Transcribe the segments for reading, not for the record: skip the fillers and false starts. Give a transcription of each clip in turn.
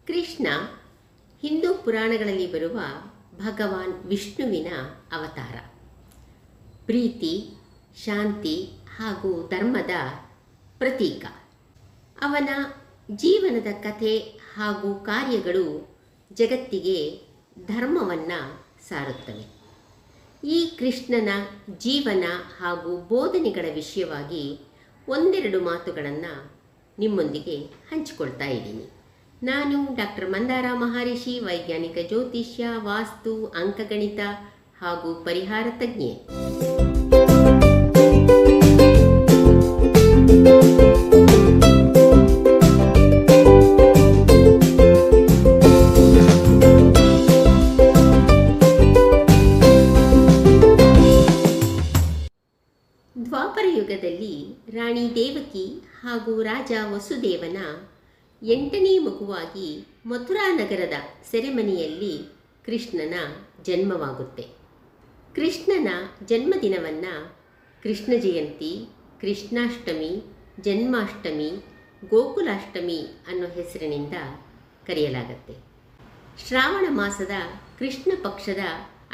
ಕೃಷ್ಣ ಹಿಂದೂ ಪುರಾಣಗಳಲ್ಲಿ ಬರುವ ಭಗವಾನ್ ವಿಷ್ಣುವಿನ ಅವತಾರ. ಪ್ರೀತಿ, ಶಾಂತಿ ಹಾಗೂ ಧರ್ಮದ ಪ್ರತೀಕ. ಅವನ ಜೀವನದ ಕಥೆ ಹಾಗೂ ಕಾರ್ಯಗಳು ಜಗತ್ತಿಗೆ ಧರ್ಮವನ್ನು ಸಾರುತ್ತವೆ. ಈ ಕೃಷ್ಣನ ಜೀವನ ಹಾಗೂ ಬೋಧನೆಗಳ ವಿಷಯವಾಗಿ ಒಂದೆರಡು ಮಾತುಗಳನ್ನು ನಿಮ್ಮೊಂದಿಗೆ ಹಂಚಿಕೊಳ್ತಾ ಇದ್ದೀನಿ. ನಾನು ಡಾಕ್ಟರ್ ಮಂದಾರ ಮಹರ್ಷಿ, ವೈಜ್ಞಾನಿಕ ಜ್ಯೋತಿಷ್ಯ, ವಾಸ್ತು, ಅಂಕಗಣಿತ ಹಾಗೂ ಪರಿಹಾರ ತಜ್ಞೆ. ದ್ವಾಪರ ಯುಗದಲ್ಲಿ ರಾಣಿ ದೇವಕಿ ಹಾಗೂ ರಾಜ ವಸುದೇವನ 8ನೇ ಮಗುವಾಗಿ ಮಥುರಾ ನಗರದ ಸೆರೆಮನೆಯಲ್ಲಿ ಕೃಷ್ಣನ ಜನ್ಮವಾಗುತ್ತೆ. ಕೃಷ್ಣನ ಜನ್ಮದಿನವನ್ನು ಕೃಷ್ಣ ಜಯಂತಿ, ಕೃಷ್ಣಾಷ್ಟಮಿ, ಜನ್ಮಾಷ್ಟಮಿ, ಗೋಕುಲಾಷ್ಟಮಿ ಅನ್ನೋ ಹೆಸರಿನಿಂದ ಕರೆಯಲಾಗುತ್ತೆ. ಶ್ರಾವಣ ಮಾಸದ ಕೃಷ್ಣ ಪಕ್ಷದ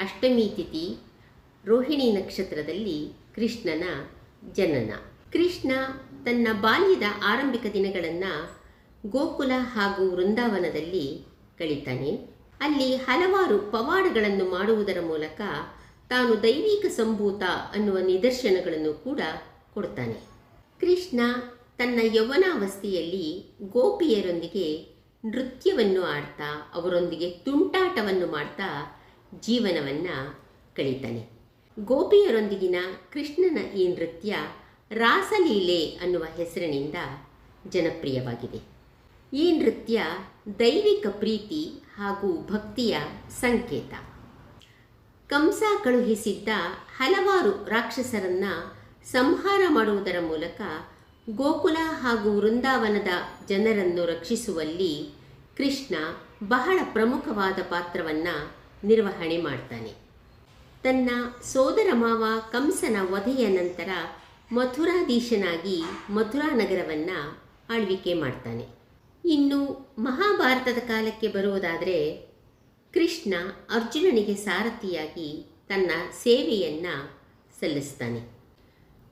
ಅಷ್ಟಮಿ ತಿಥಿ ರೋಹಿಣಿ ನಕ್ಷತ್ರದಲ್ಲಿ ಕೃಷ್ಣನ ಜನನ. ಕೃಷ್ಣ ತನ್ನ ಬಾಲ್ಯದ ಆರಂಭಿಕ ದಿನಗಳನ್ನು ಗೋಕುಲ ಹಾಗೂ ವೃಂದಾವನದಲ್ಲಿ ಕಳೀತಾನೆ. ಅಲ್ಲಿ ಹಲವಾರು ಪವಾಡಗಳನ್ನು ಮಾಡುವುದರ ಮೂಲಕ ತಾನು ದೈವಿಕ ಸಂಭೂತ ಅನ್ನುವ ನಿದರ್ಶನಗಳನ್ನು ಕೂಡ ಕೊಡ್ತಾನೆ. ಕೃಷ್ಣ ತನ್ನ ಯೌವನಾವಸ್ಥೆಯಲ್ಲಿ ಗೋಪಿಯರೊಂದಿಗೆ ನೃತ್ಯವನ್ನು ಆಡ್ತಾ, ಅವರೊಂದಿಗೆ ತುಂಟಾಟವನ್ನು ಮಾಡ್ತಾ ಜೀವನವನ್ನು ಕಳೀತಾನೆ. ಗೋಪಿಯರೊಂದಿಗಿನ ಕೃಷ್ಣನ ಈ ನೃತ್ಯ ರಾಸಲೀಲೆ ಅನ್ನುವ ಹೆಸರಿನಿಂದ ಜನಪ್ರಿಯವಾಗಿದೆ. ಈ ನೃತ್ಯ ದೈವಿಕ ಪ್ರೀತಿ ಹಾಗೂ ಭಕ್ತಿಯ ಸಂಕೇತ. ಕಂಸ ಕಳುಹಿಸಿದ್ದ ಹಲವಾರು ರಾಕ್ಷಸರನ್ನು ಸಂಹಾರ ಮಾಡುವುದರ ಮೂಲಕ ಗೋಕುಲ ಹಾಗೂ ವೃಂದಾವನದ ಜನರನ್ನು ರಕ್ಷಿಸುವಲ್ಲಿ ಕೃಷ್ಣ ಬಹಳ ಪ್ರಮುಖವಾದ ಪಾತ್ರವನ್ನು ನಿರ್ವಹಣೆ ಮಾಡ್ತಾನೆ. ತನ್ನ ಸೋದರ ಮಾವ ಕಂಸನ ವಧೆಯ ನಂತರ ಮಥುರಾಧೀಶನಾಗಿ ಮಥುರಾ ನಗರವನ್ನು ಆಳ್ವಿಕೆ ಮಾಡ್ತಾನೆ. ಇನ್ನು ಮಹಾಭಾರತದ ಕಾಲಕ್ಕೆ ಬರುವುದಾದರೆ ಕೃಷ್ಣ ಅರ್ಜುನನಿಗೆ ಸಾರಥಿಯಾಗಿ ತನ್ನ ಸೇವೆಯನ್ನು ಸಲ್ಲಿಸ್ತಾನೆ.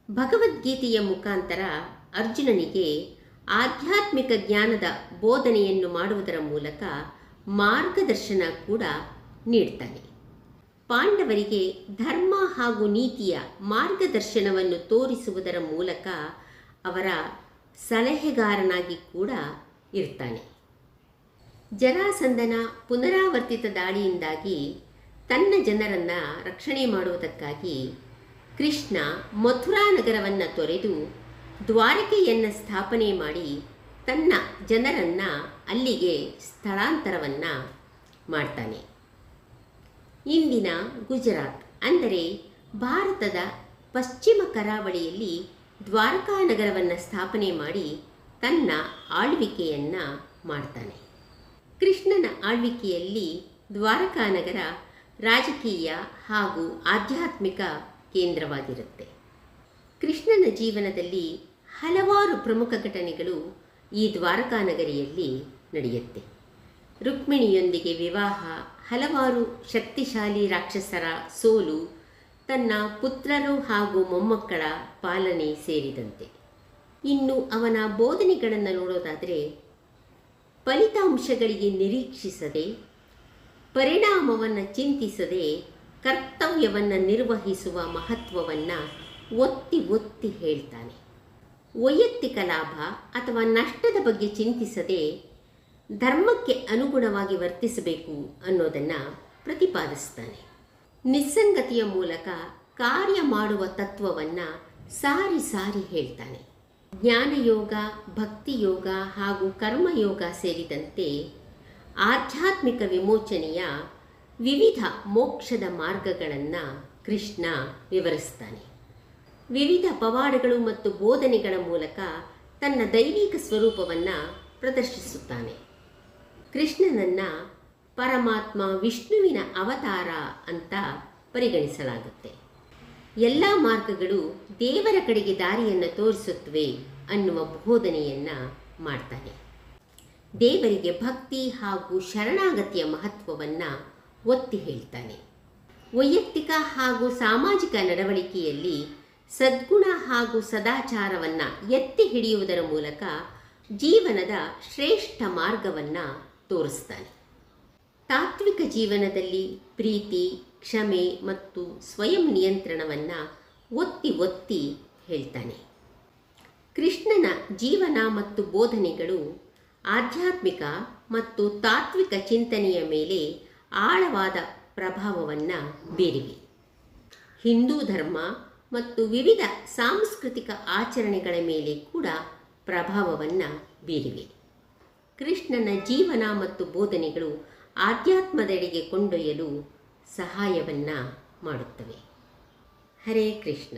ಭಗವದ್ಗೀತೆಯ ಮುಖಾಂತರ ಅರ್ಜುನನಿಗೆ ಆಧ್ಯಾತ್ಮಿಕ ಜ್ಞಾನದ ಬೋಧನೆಯನ್ನು ಮಾಡುವುದರ ಮೂಲಕ ಮಾರ್ಗದರ್ಶನ ಕೂಡ ನೀಡ್ತಾನೆ. ಪಾಂಡವರಿಗೆ ಧರ್ಮ ಹಾಗೂ ನೀತಿಯ ಮಾರ್ಗದರ್ಶನವನ್ನು ತೋರಿಸುವುದರ ಮೂಲಕ ಅವರ ಸಲಹೆಗಾರನಾಗಿ ಕೂಡ ಇರ್ತಾನೆ. ಜರಾಸಂಧನ ಪುನರಾವರ್ತಿತ ದಾಳಿಯಿಂದಾಗಿ ತನ್ನ ಜನರನ್ನು ರಕ್ಷಣೆ ಮಾಡುವುದಕ್ಕಾಗಿ ಕೃಷ್ಣ ಮಥುರಾ ನಗರವನ್ನು ತೊರೆದು ದ್ವಾರಕೆಯನ್ನು ಸ್ಥಾಪನೆ ಮಾಡಿ ತನ್ನ ಜನರನ್ನು ಅಲ್ಲಿಗೆ ಸ್ಥಳಾಂತರವನ್ನು ಮಾಡ್ತಾನೆ. ಇಂದಿನ ಗುಜರಾತ್ ಅಂದರೆ ಭಾರತದ ಪಶ್ಚಿಮ ಕರಾವಳಿಯಲ್ಲಿ ದ್ವಾರಕಾ ನಗರವನ್ನು ಸ್ಥಾಪನೆ ಮಾಡಿ ತನ್ನ ಆಳ್ವಿಕೆಯನ್ನು ಮಾಡ್ತಾನೆ. ಕೃಷ್ಣನ ಆಳ್ವಿಕೆಯಲ್ಲಿ ದ್ವಾರಕಾ ನಗರ ರಾಜಕೀಯ ಹಾಗೂ ಆಧ್ಯಾತ್ಮಿಕ ಕೇಂದ್ರವಾಗಿರುತ್ತೆ. ಕೃಷ್ಣನ ಜೀವನದಲ್ಲಿ ಹಲವಾರು ಪ್ರಮುಖ ಘಟನೆಗಳು ಈ ದ್ವಾರಕಾ ನಗರಿಯಲ್ಲಿ ನಡೆಯುತ್ತೆ. ರುಕ್ಮಿಣಿಯೊಂದಿಗೆ ವಿವಾಹ, ಹಲವಾರು ಶಕ್ತಿಶಾಲಿ ರಾಕ್ಷಸರ ಸೋಲು, ತನ್ನ ಪುತ್ರರು ಹಾಗೂ ಮೊಮ್ಮಕ್ಕಳ ಪಾಲನೆ ಸೇರಿದಂತೆ. ಇನ್ನು ಅವನ ಬೋಧನೆಗಳನ್ನು ನೋಡೋದಾದರೆ, ಫಲಿತಾಂಶಗಳಿಗೆ ನಿರೀಕ್ಷಿಸದೆ, ಪರಿಣಾಮವನ್ನು ಚಿಂತಿಸದೆ ಕರ್ತವ್ಯವನ್ನು ನಿರ್ವಹಿಸುವ ಮಹತ್ವವನ್ನು ಒತ್ತಿ ಒತ್ತಿ ಹೇಳ್ತಾನೆ. ವೈಯಕ್ತಿಕ ಲಾಭ ಅಥವಾ ನಷ್ಟದ ಬಗ್ಗೆ ಚಿಂತಿಸದೆ ಧರ್ಮಕ್ಕೆ ಅನುಗುಣವಾಗಿ ವರ್ತಿಸಬೇಕು ಅನ್ನೋದನ್ನು ಪ್ರತಿಪಾದಿಸ್ತಾನೆ. ನಿಸ್ಸಂಗತಿಯ ಮೂಲಕ ಕಾರ್ಯ ಮಾಡುವ ತತ್ವವನ್ನು ಸಾರಿ ಸಾರಿ ಹೇಳ್ತಾನೆ. ಜ್ಞಾನಯೋಗ, ಭಕ್ತಿಯೋಗ ಹಾಗೂ ಕರ್ಮಯೋಗ ಸೇರಿದಂತೆ ಆಧ್ಯಾತ್ಮಿಕ ವಿಮೋಚನೆಯ ವಿವಿಧ ಮೋಕ್ಷದ ಮಾರ್ಗಗಳನ್ನು ಕೃಷ್ಣ ವಿವರಿಸ್ತಾನೆ. ವಿವಿಧ ಪವಾಡಗಳು ಮತ್ತು ಬೋಧನೆಗಳ ಮೂಲಕ ತನ್ನ ದೈವಿಕ ಸ್ವರೂಪವನ್ನು ಪ್ರದರ್ಶಿಸುತ್ತಾನೆ. ಕೃಷ್ಣನನ್ನು ಪರಮಾತ್ಮ ವಿಷ್ಣುವಿನ ಅವತಾರ ಅಂತ ಪರಿಗಣಿಸಲಾಗುತ್ತೆ. ಎಲ್ಲ ಮಾರ್ಗಗಳು ದೇವರ ಕಡೆಗೆ ದಾರಿಯನ್ನು ತೋರಿಸುತ್ತವೆ ಅನ್ನುವ ಬೋಧನೆಯನ್ನು ಮಾಡ್ತಾನೆ. ದೇವರಿಗೆ ಭಕ್ತಿ ಹಾಗೂ ಶರಣಾಗತಿಯ ಮಹತ್ವವನ್ನು ಒತ್ತಿ ಹೇಳ್ತಾನೆ. ವೈಯಕ್ತಿಕ ಹಾಗೂ ಸಾಮಾಜಿಕ ನಡವಳಿಕೆಯಲ್ಲಿ ಸದ್ಗುಣ ಹಾಗೂ ಸದಾಚಾರವನ್ನು ಎತ್ತಿ ಹಿಡಿಯುವುದರ ಮೂಲಕ ಜೀವನದ ಶ್ರೇಷ್ಠ ಮಾರ್ಗವನ್ನು ತೋರಿಸ್ತಾನೆ. ತಾತ್ವಿಕ ಜೀವನದಲ್ಲಿ ಪ್ರೀತಿ, ಕ್ಷಮೆ ಮತ್ತು ಸ್ವಯಂ ನಿಯಂತ್ರಣವನ್ನು ಒತ್ತಿ ಒತ್ತಿ ಹೇಳ್ತಾನೆ. ಕೃಷ್ಣನ ಜೀವನ ಮತ್ತು ಬೋಧನೆಗಳು ಆಧ್ಯಾತ್ಮಿಕ ಮತ್ತು ತಾತ್ವಿಕ ಚಿಂತನೆಯ ಮೇಲೆ ಆಳವಾದ ಪ್ರಭಾವವನ್ನು ಬೀರಿವೆ. ಹಿಂದೂ ಧರ್ಮ ಮತ್ತು ವಿವಿಧ ಸಾಂಸ್ಕೃತಿಕ ಆಚರಣೆಗಳ ಮೇಲೆ ಕೂಡ ಪ್ರಭಾವವನ್ನು ಬೀರಿವೆ. ಕೃಷ್ಣನ ಜೀವನ ಮತ್ತು ಬೋಧನೆಗಳು ಆಧ್ಯಾತ್ಮದೆಡೆಗೆ ಕೊಂಡೊಯ್ಯಲು ಸಹಾಯವನ್ನು ಮಾಡುತ್ತವೆ. ಹರೇ ಕೃಷ್ಣ.